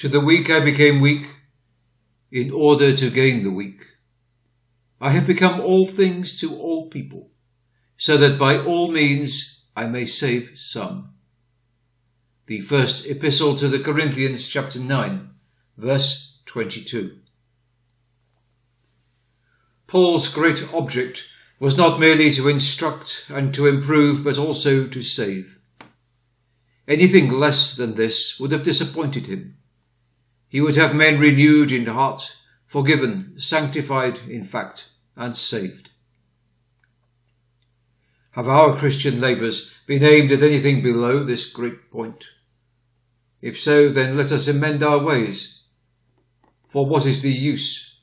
To the weak I became weak, in order to gain the weak. I have become all things to all people, so that by all means I may save some. The first epistle to the Corinthians, chapter 9, verse 22. Paul's great object was not merely to instruct and to improve, but also to save. Anything less than this would have disappointed him. He would have men renewed in heart, forgiven, sanctified in fact, and saved. Have our Christian labours been aimed at anything below this great point? If so, then let us amend our ways. For what is the use,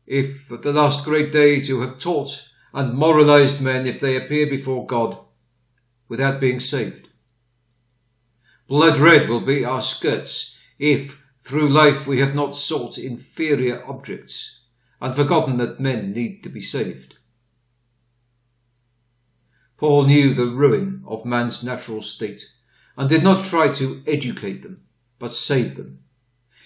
if at the last great day, to have taught and moralized men if they appear before God without being saved? Blood red will be our skirts if through life we have not sought inferior objects and forgotten that men need to be saved. Paul knew the ruin of man's natural state and did not try to educate them, but save them.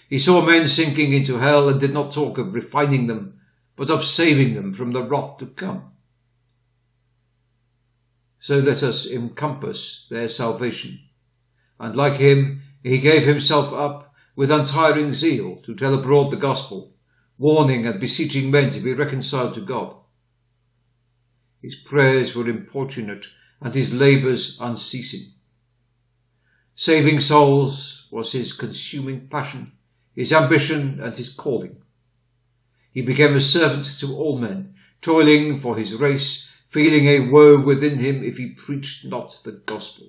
He saw men sinking into hell and did not talk of refining them, but of saving them from the wrath to come. So let us encompass their salvation. And like him, he gave himself up with untiring zeal to tell abroad the gospel, warning and beseeching men to be reconciled to God. His prayers were importunate and his labours unceasing. Saving souls was his consuming passion, his ambition and his calling. He became a servant to all men, toiling for his race, feeling a woe within him if he preached not the gospel.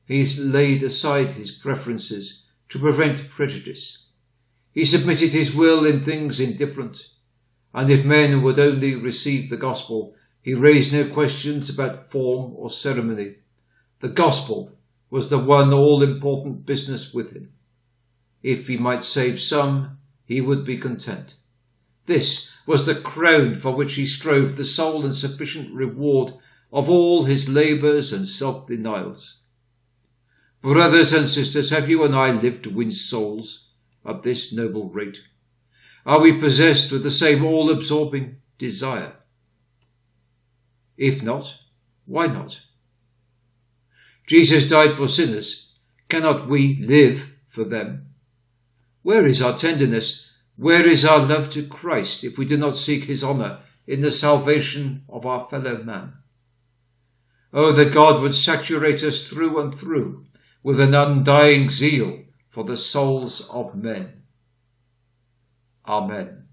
He laid aside his preferences to prevent prejudice. He submitted his will in things indifferent, and if men would only receive the gospel, he raised no questions about form or ceremony. The gospel was the one all-important business with him. If he might save some, he would be content. This was the crown for which he strove, the sole and sufficient reward of all his labours and self-denials. Brothers and sisters, have you and I lived to win souls at this noble rate? Are we possessed with the same all-absorbing desire? If not, why not? Jesus died for sinners. Cannot we live for them? Where is our tenderness? Where is our love to Christ if we do not seek his honour in the salvation of our fellow man? Oh, that God would saturate us through and through with an undying zeal for the souls of men. Amen.